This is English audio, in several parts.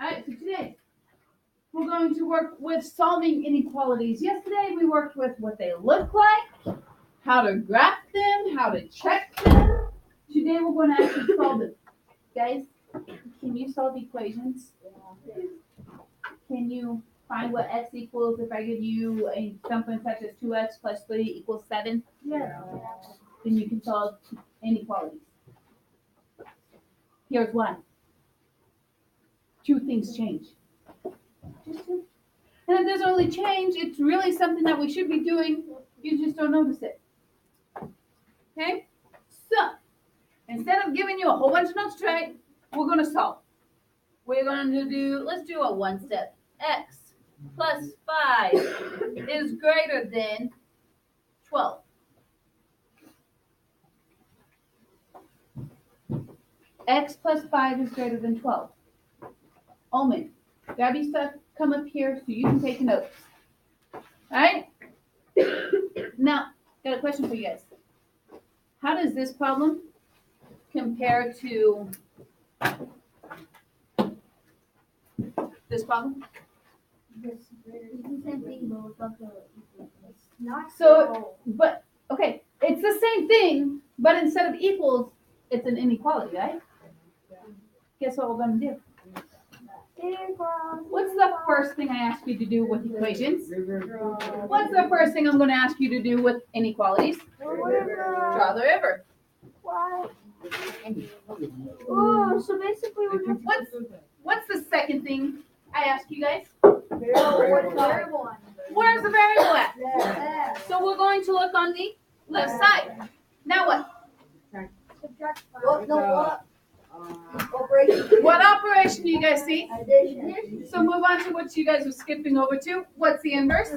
Alright, so today we're going to work with solving inequalities. Yesterday we worked with what they look like, how to graph them, how to check them. Today we're going to actually solve them. Guys, can you solve equations? Can you find what x equals if I give you something such as 2x plus 3 equals 7? Yeah. Then you can solve inequalities. Here's why. Two things change. Just two. And if there's only change, it's really something that we should be doing. You just don't notice it. Okay? So, instead of giving you a whole bunch of notes to write, we're going to solve. We're going to do, let's do a one step. X plus 5 is greater than 12. X plus 5 is greater than 12. Omen, grab your stuff, come up here so you can take notes. Alright? Now, got a question for you guys. How does this problem compare to this problem? So, but, okay, it's the same thing, but instead of equals, it's an inequality, right? Guess what we're going to do? What's the first thing I ask you to do with equations? What's the first thing I'm going to ask you to do with inequalities? Draw the river. Why? Oh, so basically we're just... What's the second thing I ask you guys? Variable. Where's the variable at? So we're going to look on the left side. Now what? Subtract 5. Operation. What operation do you guys see? Addition. So move on to what you guys were skipping over to. What's the inverse?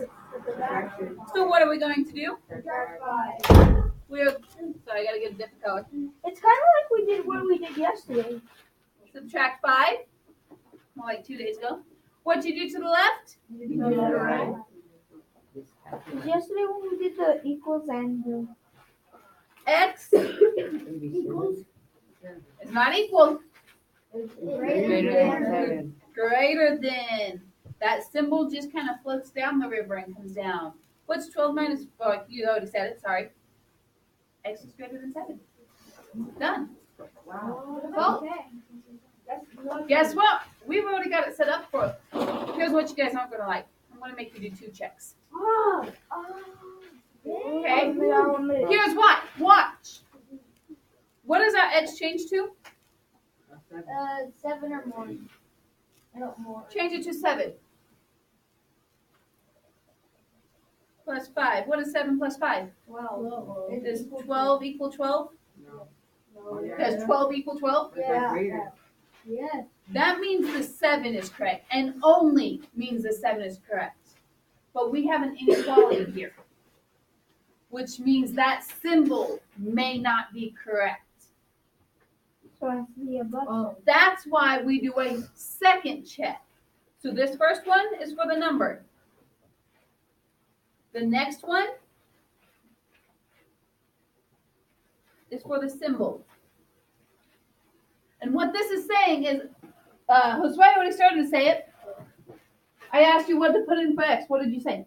So what are we going to do? Subtract 5. Sorry, I gotta get a different color. It's kind of like we did what we did yesterday. Subtract 5. More like 2 days ago. What'd you do to the left? Yesterday when we did the equals and the X equals. is not equal. Greater than. That symbol just kind of floats down the river and comes down. What's 12 minus, oh, you already said it, sorry. X is greater than 7. Done. Well, guess what? We've already got it set up for it. Here's what you guys aren't going to like. I'm going to make you do 2 checks. Okay? Here's why. Watch. What does our X change to? 7 or more. I don't more. Change it to 7. Plus 5. What is 7 plus 5? 12. Does 12 equal 12? No. Does 12 equal 12? Yeah. Yes. That means the 7 is correct, and only means the 7 is correct. But we have an inequality here, which means that symbol may not be correct. So it has to be a button. That's why we do a second check. So this first one is for the number. The next one is for the symbol. And what this is saying is, Josue already started to say it. I asked you what to put in for X. What did you say?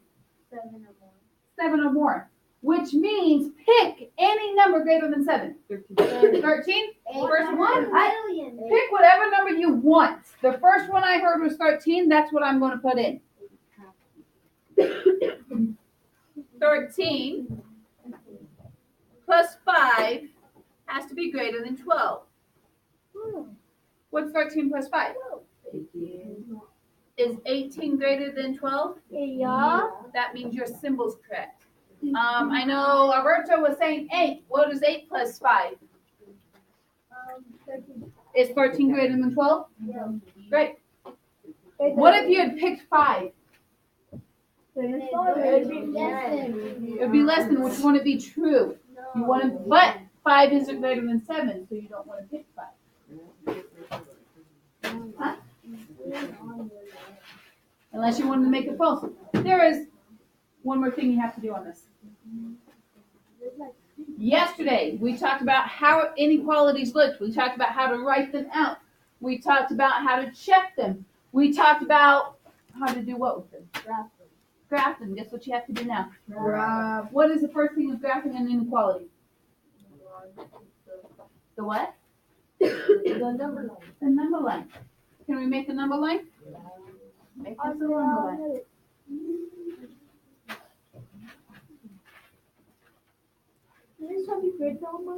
7 or more. 7 or more. Which means pick any number greater than 7. 13? First one? Pick whatever number you want. The first one I heard was 13. That's what I'm going to put in. 13 plus 5 has to be greater than 12. What's 13 plus 5? 18. Is 18 greater than 12? Yeah. That means your symbol's correct. I know Alberto was saying 8. What is 8 plus 5? 13. Is 13 greater than 12? Yeah. Great. What if you had picked 5? It would be less than, which wouldn't be true. You want to, but 5 isn't greater than 7, so you don't want to pick 5. Huh? Unless you wanted to make it false. There is one more thing you have to do on this. Yesterday, we talked about how inequalities looked. We talked about how to write them out. We talked about how to check them. We talked about how to do what with them? Grafting. Guess what you have to do now? Graph. What is the first thing of graphing an inequality? The what? The number line. The number line. Can we make the number line? Make us a number line. This have you grade number?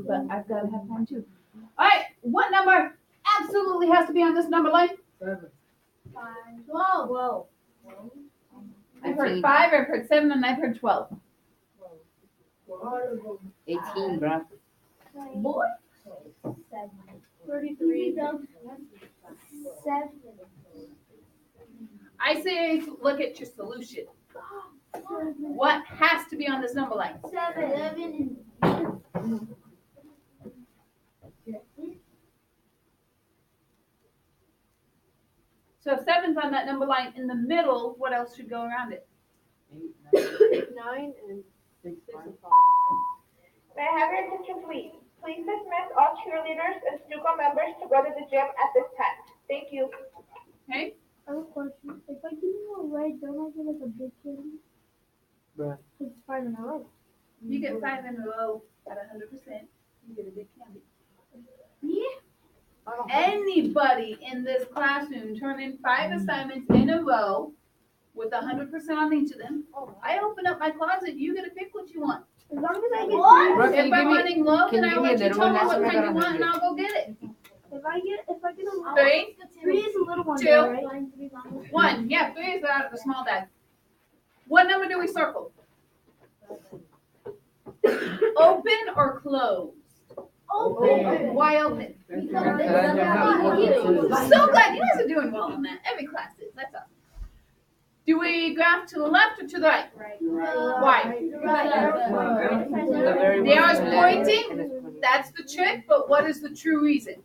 But I've got to have time too. All right, what number absolutely has to be on this number line? 7. 12. I've heard 5, I've heard 7, and I've heard 12. 18, bro. Boy. 33. 7. I say look at your solution. What has to be on this number line? 7. So if 7's on that number line in the middle, what else should go around it? 9 and 6, 5. May I have your attention, please? Please dismiss all cheerleaders and Stuco members to go to the gym at this time. Thank you. Okay? I have a question. If I give you a right, don't I get like a big candy? Bruh. It's 5 in a row. You get 5 in a row at 100%. You get a big candy. Yeah. Anybody in this classroom turn in 5 assignments in a row with 100% on each of them. I open up my closet. You get to pick what you want. As long as I get Bro, If I'm running low, can then you I give me want a you to little tell one? me That's what what I kind got you want, and 100. I'll go get it. if I get a little 3, 3 is a little one, 2, though, right? 1. Yeah, 3 is out of the small bag. What number do we circle? Open or closed? Open. Why open? Because I'm so glad you guys are doing well on that. Every class is. That's awesome. Do we graph to the left or to the right? Why? The arrow's pointing. That's the trick, but what is the true reason?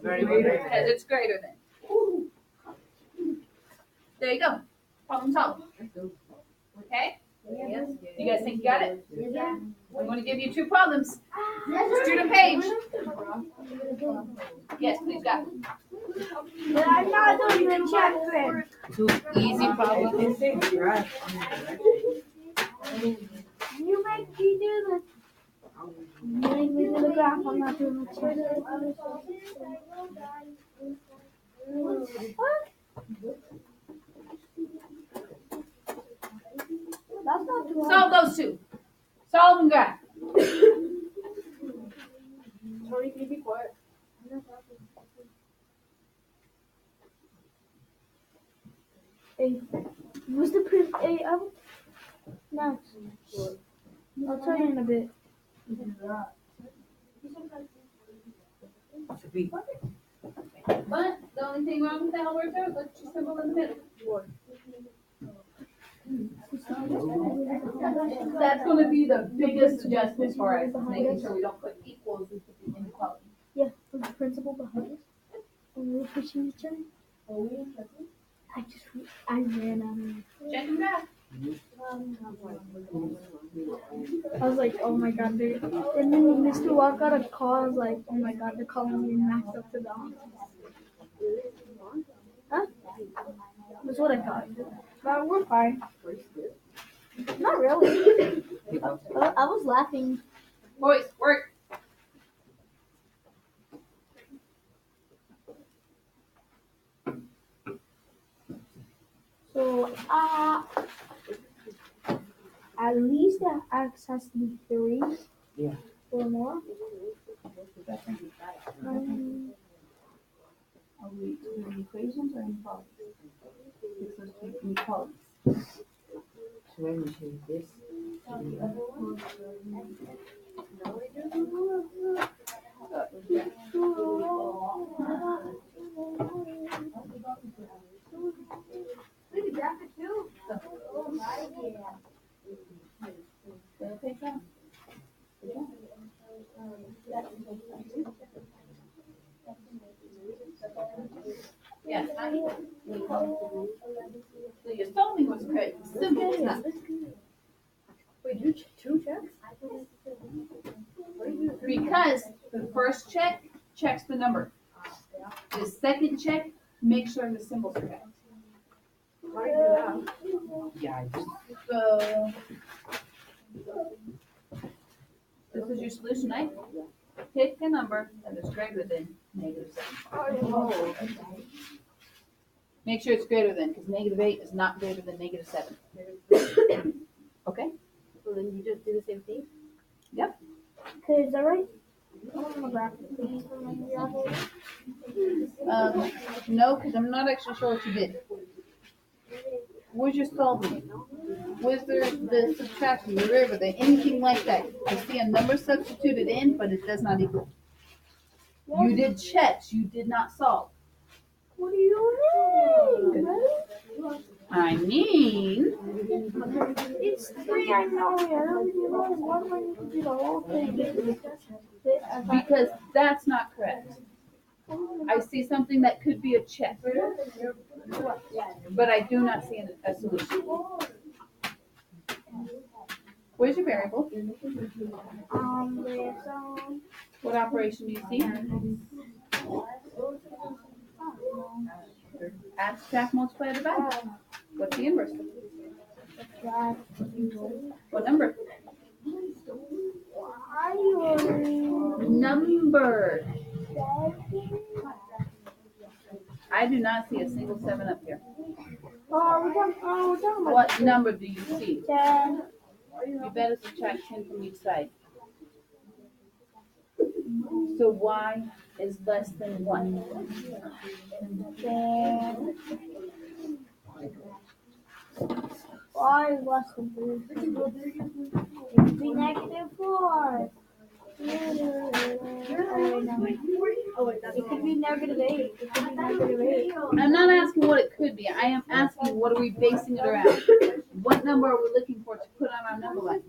Very good. Because it's greater than. There you go. Problem solved. Okay? You guys think you got it? I'm going to give you 2 problems. Student page. Yes, please got it. But I'm not doing the check then. 2 easy problems. You make me do this. You make me do the graph. I'm not doing the check. What? That's not too hard. Solve those 2. Solve and graph. Tori, can you be quiet? Hey, what's the print? Hey, Max. I'll tell you in a bit. But the only thing wrong with that word there, let's just symbol in the middle. That's going to be the biggest adjustment for us, is making sure we don't put equals with the inequality. Yeah, was the principal behind us? And we were pushing each other. I ran out of Check and graph. I was like, oh my god, dude. And then when Mr. Walk got a call, I was like, oh my god, they're calling me Max up to the office. Huh? That's what I thought. But we're fine. Not really. I was laughing. Boys, work. So, at least the X has to be 3. Yeah. Or more. Are we doing equations or inequalities? It's supposed to be inequalities. So let me change this. We can graph it too. Okay, Tom? Yes, so your solving was great. Simple stuff. Wait, you 2 checks? Because the first check checks the number. The second check, make sure the symbol's correct. Yeah, I just. So, this is your solution, right? Pick a number that is greater than -7. Make sure it's greater than, because -8 is not greater than -7. Okay? So then you just do the same thing? Yep. Okay, is that right? No, because I'm not actually sure what you did. Where's your solving? Was there the subtraction, the derivative, anything like that? I see a number substituted in, but it does not equal. You did checks, you did not solve. What do you mean? I mean, It's 3, I know. I don't even know. Why do I need to do the whole thing? because that's not correct. I see something that could be a check, but I do not see a solution. Where's your variable? What operation do you see? Add, subtract, multiply, divide. What's the inverse? What number? Number. I do not see a single 7 up here. We're talking about What number do you see? 10. You better subtract 10 from each side. So y is less than 1. 10. Y is less than 3. It could be -4. It could be -8. It could be -8. I'm not asking what it could be. I am asking what are we basing it around? What number are we looking for to put on our number line?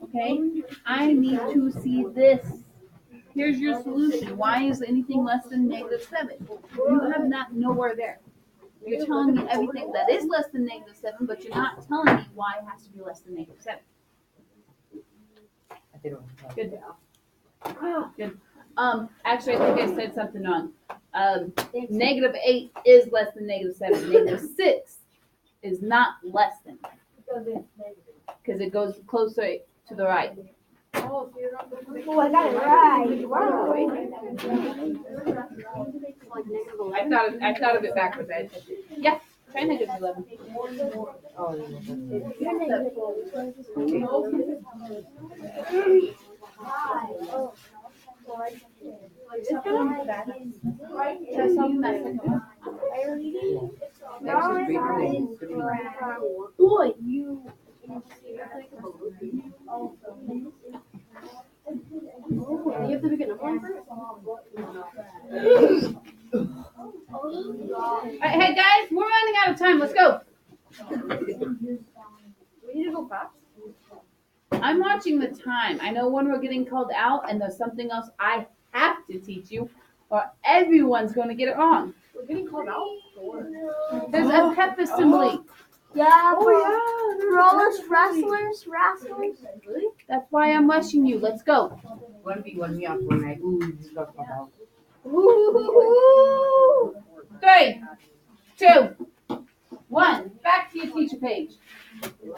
Okay? I need to see this. Here's your solution. Why is anything less than -7? You have not nowhere there. You're telling me everything that is less than -7, but you're not telling me why it has to be less than -7. I did it wrong. Good. Good. Actually, I think I said something wrong. -8 is less than -7. -6 is not less than. Because it goes closer to the right. Oh, I got it right. Wow. I thought of it backwards. Yeah, try -11. Oh, Try solving that second one. Boy, you. You have to pick a number first. Hey guys, we're running out of time. Let's go. We need to go fast. I'm watching the time. I know when we're getting called out, and there's something else I have to teach you, or everyone's going to get it wrong. We're getting called out. There's a pep assembly. Yeah. For all us wrestlers. Really? That's why I'm rushing you. Let's go. 1v1 me up when I this got cut out. Ooh. 3, 2, 1. Back to your teacher page.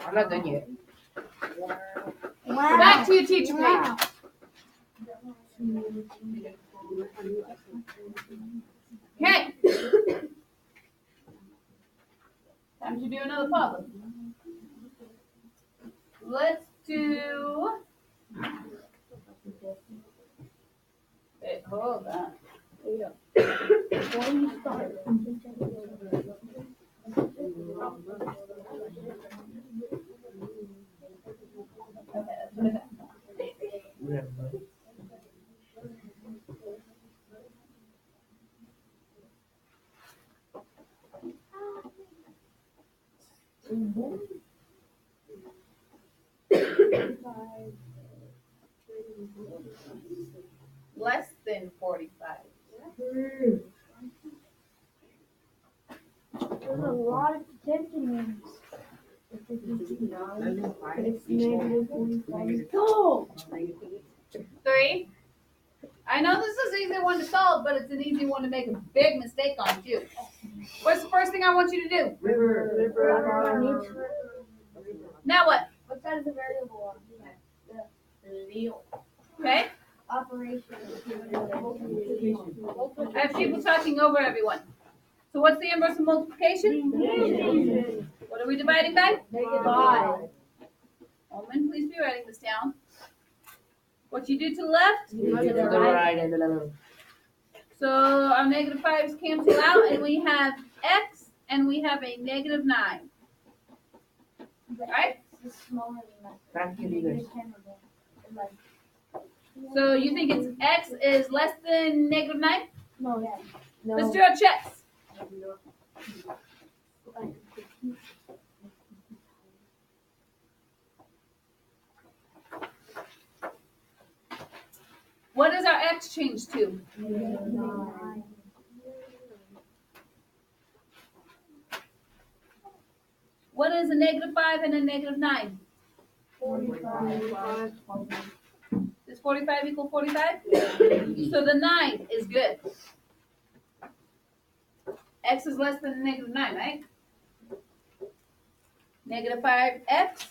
I'm not done yet. Wow. Back to your teacher page. Okay. Time to do another problem. Let's do. Wait, hold on. Less than 45. There's a lot of detention rooms. It's negative 45. No. 3. I know this is an easy one to solve, but it's an easy one to make a big mistake on too. What's the first thing I want you to do? Now what? What side is the variable on? Okay? Operation. I have people talking over everyone. So what's the inverse of multiplication? What are we dividing by? -5. Omen, please be writing this down. What you do to the left? To the right and the left. So our negative 5s cancel out, and we have x, and we have a negative 9. Right? This is smaller than that. Calculators. So you think it's x is less than negative 9? No. Let's do our checks. What does our x change to? What is a negative 5 and a negative 9? 45. Does 45 equal 45? So the 9 is good. X is less than negative 9, right? Negative 5x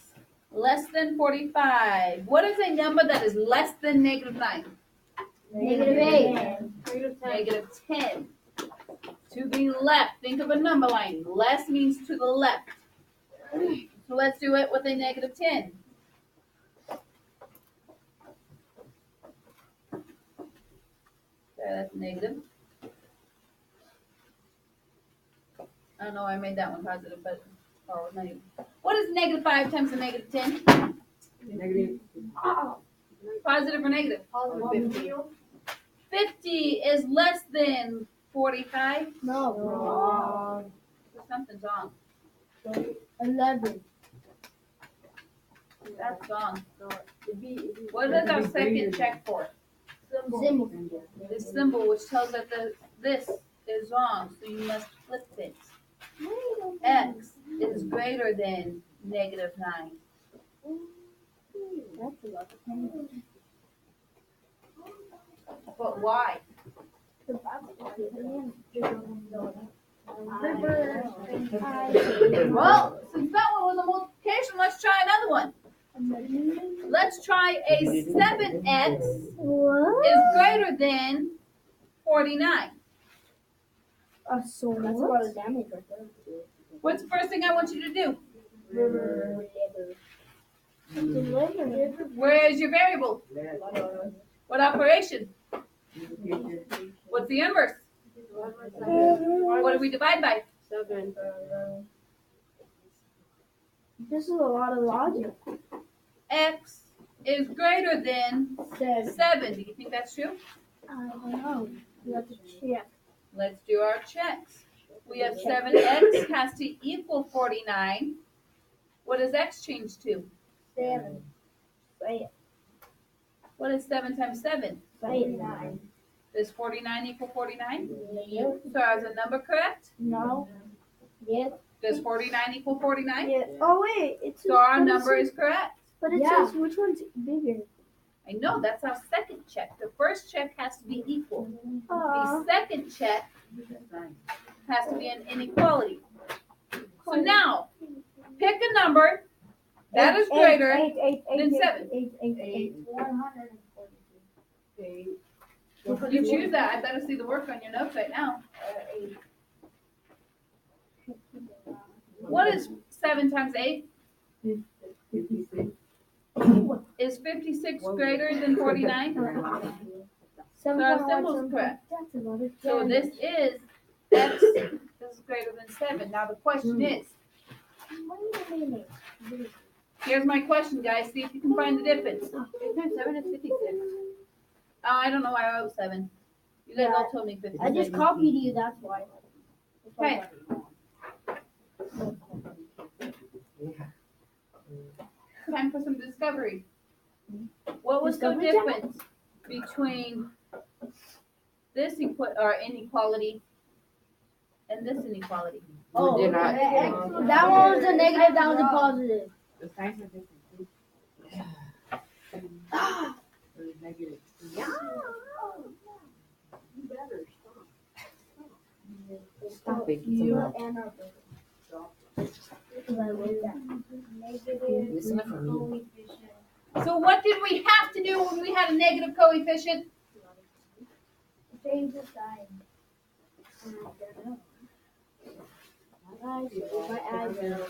less than 45. What is a number that is less than negative 9? -8. Negative 10. To the left. Think of a number line. Less means to the left. So let's do it with a negative 10. Okay, that's negative. I don't know why I made that one positive, but negative. What is negative 5 times a negative 10? Negative. Positive or negative? 50 is less than 45. No. So something's wrong. 11. That's wrong. What is our second check for? Symbol. This symbol, which tells that this is wrong, so you must flip it. X is greater than negative 9. That's a lot of things. But why? Well, since that one was a multiplication, let's try another one. Let's try a 7x is greater than 49. So that's a lot of damage right there. What's the first thing I want you to do? Where is your variable? What operation? What's the inverse? What do we divide by? 7. This is a lot of logic. X is greater than 7. Do you think that's true? I don't know. You have to check. Let's do our checks. We have 7x has to equal 49. What does x change to? 7. Say it. What is 7 times 7? 9. Does 49 equal 49? Yes. So is the number correct? No. Yes. Does 49 equal 49? Yes. Oh wait, it's So our number is correct. But it says which one's bigger. I know, that's our second check. The first check has to be equal. The Uh, second check has to be an inequality. So now, pick a number that is greater than 7. 142. You choose that. I better see the work on your notes right now. What is 7 times 8? 56. Is 56 greater than 49? So our symbol is correct. That's a lot of So this is x is greater than 7. Now the question is, Wait a minute. here's my question, guys. See if you can find the difference. 7 is 56. I don't know why I wrote 7. You guys all told me 56. I just copied you, that's why. Okay. Time for some discovery. What was the Discovery time? difference between this inequality and this inequality? Oh, did not. that one was a negative, that was a positive. The signs are different. There's negative. Stop it. You and our Listen to me. So what did we have to do when we had a negative coefficient? change the sign. My eyebrow.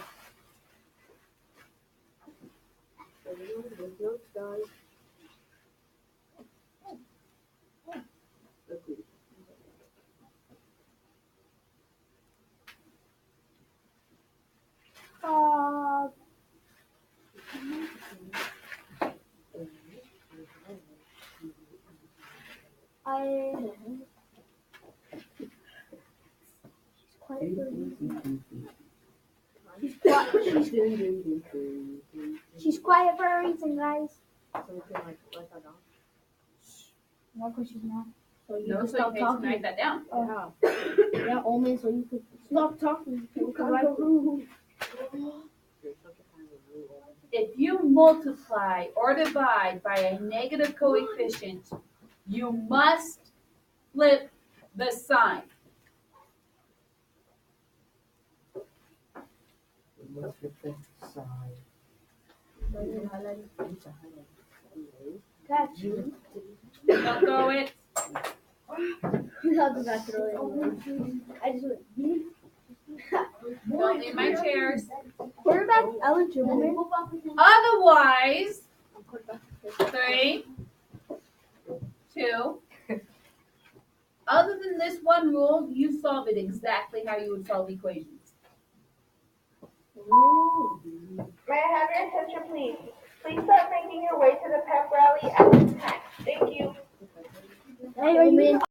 She's quiet for a reason, guys. No, because she's not. So you No, can so stop you can talking. write that down. Yeah, only so you could stop talking. You can write the If you multiply or divide by a negative coefficient, you must flip the sign. What's the fifth side? Got you. Don't throw it. How did I throw it? I just went. Don't leave my chairs. Quarterback eligible. Otherwise, 3, 2. Other than this one rule, you solve it exactly how you would solve equations. May I have your attention, please? Please start making your way to the pep rally at this time. Thank you. Hey, are you